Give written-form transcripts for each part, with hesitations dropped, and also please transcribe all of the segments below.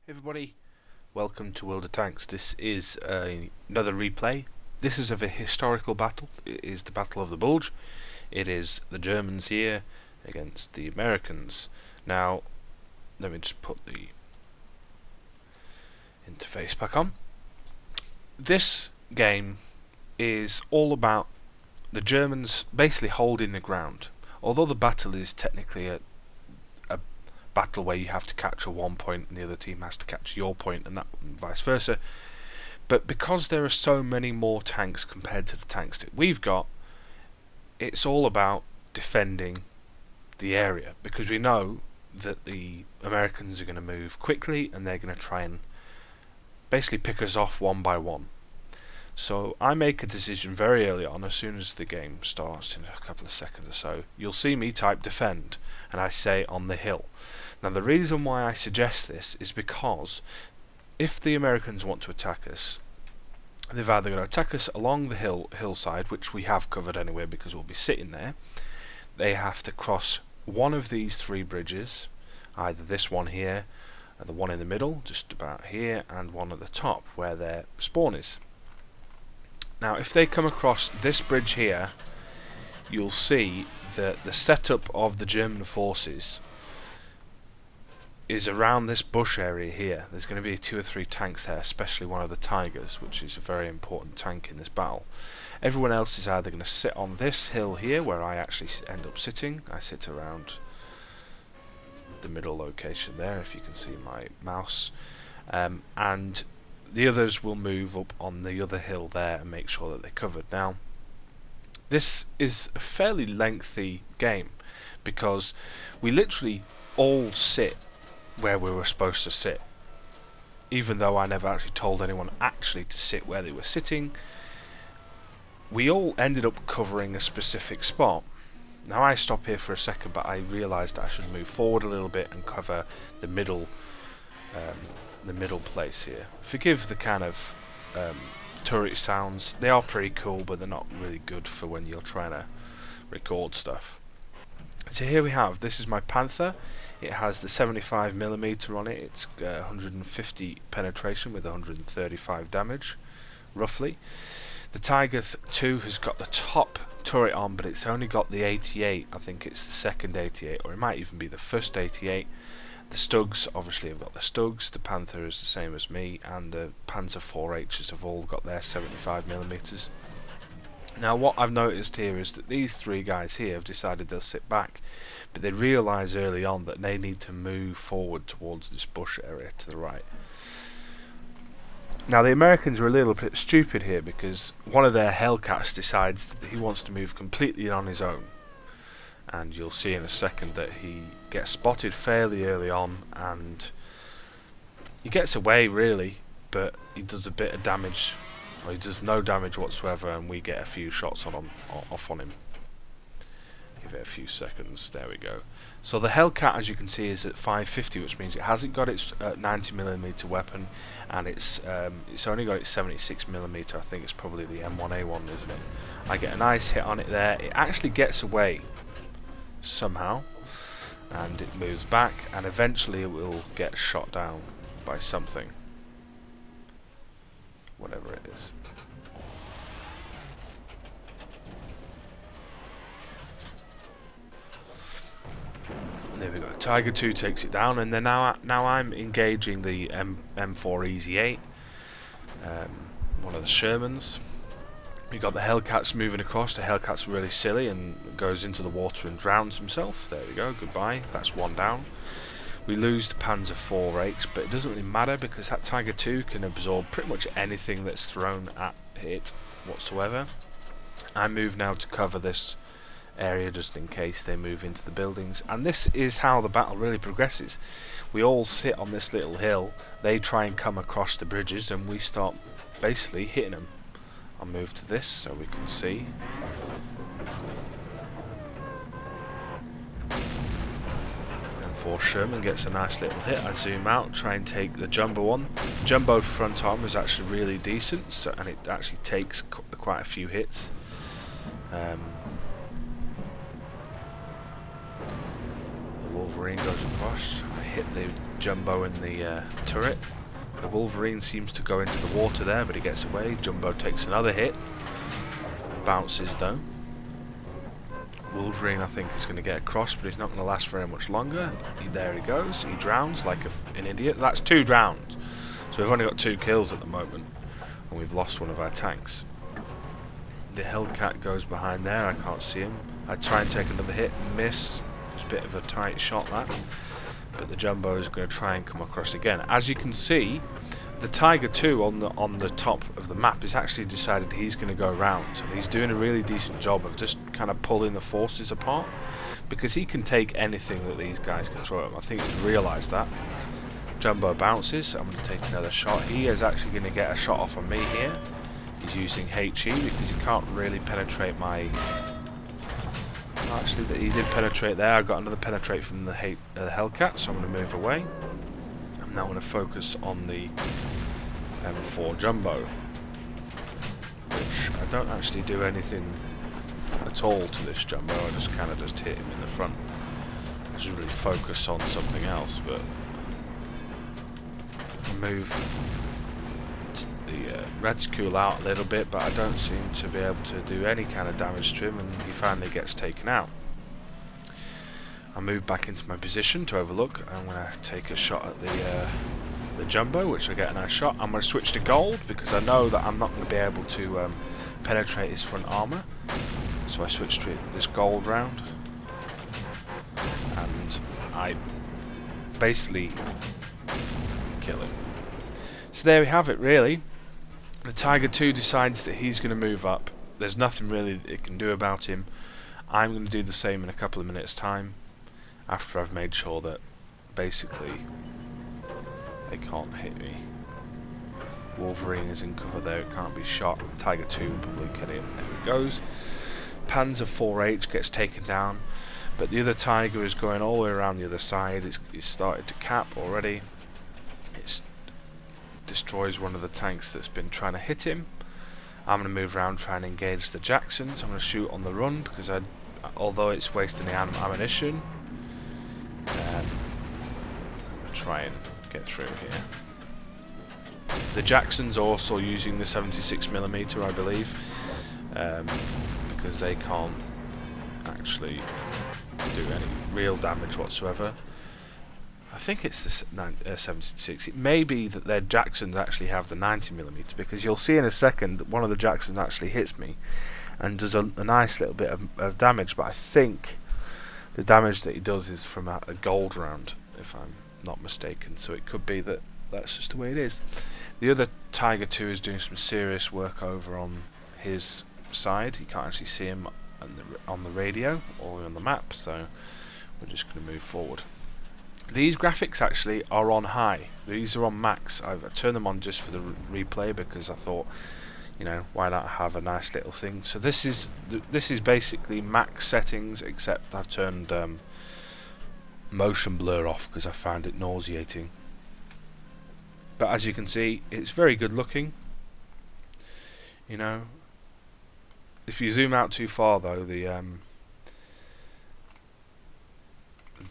Hey everybody, welcome to World of Tanks. This is another replay. This is of a historical battle. It is the Battle of the Bulge. It is the Germans here against the Americans. Now, let me just put the interface back on. This game is all about the Germans basically holding the ground. Although the battle is technically a battle where you have to capture 1 point and the other team has to capture your point, and that and vice versa. But because there are so many more tanks compared to the tanks that we've got, it's all about defending the area, because we know that the Americans are going to move quickly and they're going to try and basically pick us off one by one. So I make a decision very early on, as soon as the game starts in a couple of seconds or so. You'll see me type defend, and I say on the hill. Now the reason why I suggest this is because if the Americans want to attack us, they've either going to attack us along the hillside, which we have covered anyway because we'll be sitting there. They have to cross one of these three bridges, either this one here, the one in the middle, just about here, and one at the top where their spawn is. Now if they come across this bridge here, you'll see that the setup of the German forces is around this bush area here. There's going to be 2 or 3 tanks there, especially one of the Tigers, which is a very important tank in this battle. Everyone else is either going to sit on this hill here, where I actually end up sitting. I sit around the middle location there, if you can see my mouse, and the others will move up on the other hill there and make sure that they're covered. Now, this is a fairly lengthy game because we literally all sit where we were supposed to sit, even though I never actually told anyone actually to sit where they were sitting. We all ended up covering a specific spot. Now I stop here for a second, but I realised I should move forward a little bit and cover the middle place here. Forgive the kind of turret sounds. They are pretty cool, but they're not really good for when you're trying to record stuff. So here we have, this is my Panther. It has the 75mm on it. It's 150 penetration with 135 damage, roughly. The Tiger 2 has got the top turret on, but it's only got the 88. I think it's the second 88, or it might even be the first 88. The Stugs, obviously, have got the Stugs. The Panther is the same as me, and the Panzer 4Hs have all got their 75mm. Now what I've noticed here is that these 3 guys here have decided they'll sit back, but they realise early on that they need to move forward towards this bush area to the right. Now the Americans are a little bit stupid here, because one of their Hellcats decides that he wants to move completely on his own, and you'll see in a second that he gets spotted fairly early on, and he gets away really, but he does a bit of damage. Well, he does no damage whatsoever, and we get a few shots off on him. Give it a few seconds. There we go. So the Hellcat, as you can see, is at 550, which means it hasn't got its 90mm weapon, and it's only got its 76mm. I think it's probably the M1A1, isn't it? I get a nice hit on it there. It actually gets away somehow, and it moves back, and eventually it will get shot down by something. Whatever it is. And there we go. Tiger 2 takes it down, and then now I'm engaging the M4 Easy 8, one of the Shermans. We got the Hellcats moving across. The Hellcat's really silly and goes into the water and drowns himself. There we go. Goodbye. That's 1 down. We lose the Panzer 4H, but it doesn't really matter because that Tiger 2 can absorb pretty much anything that's thrown at it whatsoever. I move now to cover this area just in case they move into the buildings, and this is how the battle really progresses. We all sit on this little hill, they try and come across the bridges, and we start basically hitting them. I'll move to this so we can see. For Sherman gets a nice little hit. I zoom out, try and take the jumbo one. Jumbo front arm is actually really decent, so, and it actually takes quite a few hits. The Wolverine goes across. I hit the Jumbo in the turret. The Wolverine seems to go into the water there, but he gets away. Jumbo takes another hit. Bounces though. Wolverine, I think, is going to get across, but he's not going to last very much longer. There he goes. He drowns like an idiot. That's 2 drowns. So we've only got 2 kills at the moment, and we've lost one of our tanks. The Hellcat goes behind there. I can't see him. I try and take another hit, miss. It's a bit of a tight shot, that. But the Jumbo is going to try and come across again. As you can see, the Tiger 2 on the top of the map has actually decided he's going to go around, and he's doing a really decent job of just kind of pulling the forces apart, because he can take anything that these guys can throw at him. I think he's realised that. Jumbo bounces. I'm going to take another shot. He is actually going to get a shot off on me here. He's using HE because he can't really penetrate my... Actually, he did penetrate there. I got another penetrate from the Hellcat, so I'm going to move away. I'm now going to focus on the M4 Jumbo, which I don't actually do anything at all to this Jumbo. I just kind of just hit him in the front. I should really focus on something else, but I move the reticule out a little bit, but I don't seem to be able to do any kind of damage to him, and he finally gets taken out. I move back into my position to overlook. I'm going to take a shot at the Jumbo, which I get a nice shot. I'm going to switch to gold because I know that I'm not going to be able to penetrate his front armour. So I switch to this gold round, and I basically kill him. So there we have it, really. The Tiger 2 decides that he's going to move up. There's nothing really that it can do about him. I'm going to do the same in a couple of minutes' time, after I've made sure that basically they can't hit me. Wolverine is in cover there, it can't be shot. Tiger 2 will probably kill him. There it goes. Panzer 4H gets taken down, but the other Tiger is going all the way around the other side. It's started to cap already. It destroys one of the tanks that's been trying to hit him. I'm going to move around, try and engage the Jacksons. I'm going to shoot on the run because although it's wasting the ammunition, I'm going to try and get through here. The Jacksons are also using the 76mm, I believe, because they can't actually do any real damage whatsoever. I think it's the 76. It may be that their Jacksons actually have the 90mm, because you'll see in a second that one of the Jacksons actually hits me and does a nice little bit of damage, but I think the damage that he does is from a gold round, if I'm not mistaken, so it could be that that's just the way it is. The other Tiger 2 is doing some serious work over on his side. You can't actually see him on the radio or on the map, so we're just going to move forward. These graphics actually are on high. These are on max. I've turned them on just for the replay because I thought, you know, why not have a nice little thing. So this is basically max settings, except I've turned motion blur off because I found it nauseating. But as you can see, it's very good looking. You know, if you zoom out too far though, the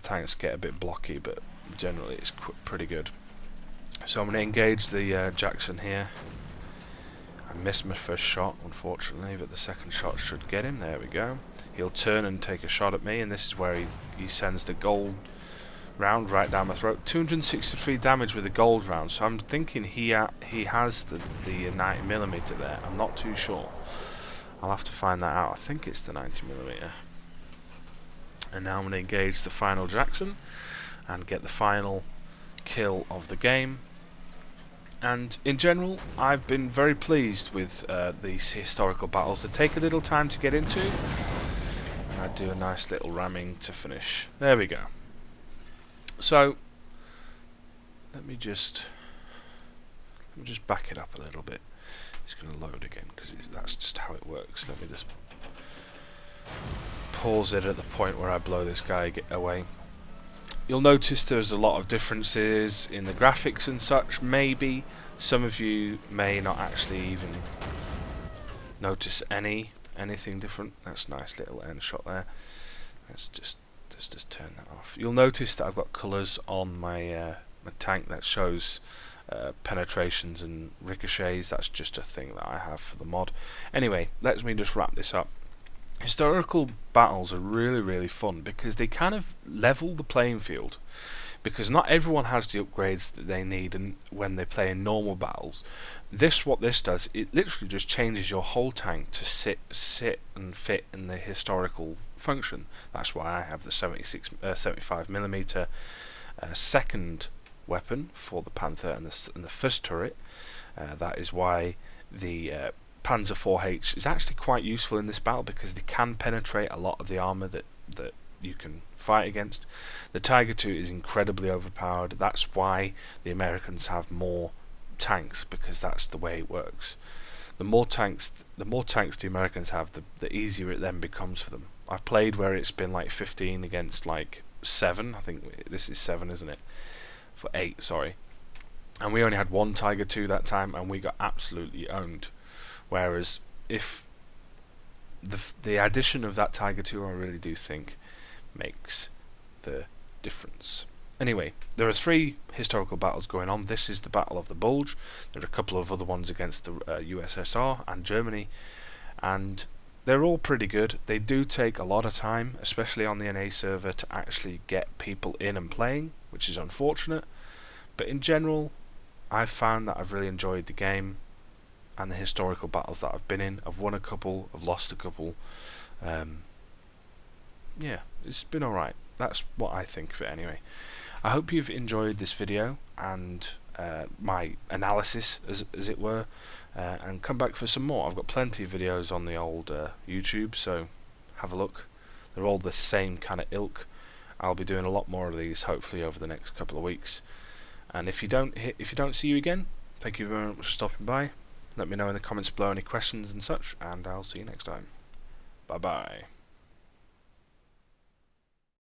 tanks get a bit blocky, but generally it's pretty good. So I'm going to engage the Jackson here. I missed my first shot, unfortunately, but the second shot should get him. There we go. He'll turn and take a shot at me, and this is where he sends the gold round right down my throat. 263 damage with a gold round, so I'm thinking he has the 90mm there. I'm not too sure. I'll have to find that out. I think it's the 90mm. And now I'm going to engage the final Jackson and get the final kill of the game. And in general, I've been very pleased with these historical battles. They take a little time to get into, and I do a nice little ramming to finish. There we go. So let me just back it up a little bit. It's going to load again because that's just how it works. Let me just pause it at the point where I blow this guy away. You'll notice there's a lot of differences in the graphics and such. Maybe some of you may not actually even notice anything different. That's a nice little end shot there. Let's just turn that off. You'll notice that I've got colours on my a tank that shows penetrations and ricochets. That's just a thing that I have for the mod. Anyway, let me just wrap this up. Historical battles are really fun because they kind of level the playing field, because not everyone has the upgrades that they need, and when they play in normal battles, what this does, it literally just changes your whole tank to sit and fit in the historical function. That's why I have the 75mm second weapon for the Panther and the first turret. That is why the Panzer 4H is actually quite useful in this battle, because they can penetrate a lot of the armour that you can fight against. The Tiger II is incredibly overpowered. That's why the Americans have more tanks, because that's the way it works. The more tanks the Americans have, the easier it then becomes for them. I've played where it's been like 15 against like 7. I think this is 7, isn't it? For 8, sorry. And we only had one Tiger II that time, and we got absolutely owned. Whereas if the addition of that Tiger II, I really do think makes the difference. Anyway, there are 3 historical battles going on. This is the Battle of the Bulge. There are a couple of other ones against the USSR and Germany, and they're all pretty good. They do take a lot of time, especially on the NA server, to actually get people in and playing, which is unfortunate. But in general, I've found that I've really enjoyed the game and the historical battles that I've been in. I've won a couple, I've lost a couple. Yeah, it's been alright. That's what I think of it anyway. I hope you've enjoyed this video and my analysis, as it were, and come back for some more. I've got plenty of videos on the old YouTube, so have a look. They're all the same kind of ilk. I'll be doing a lot more of these hopefully over the next couple of weeks. And if you don't see you again, thank you very much for stopping by. Let me know in the comments below any questions and such, and I'll see you next time. Bye bye.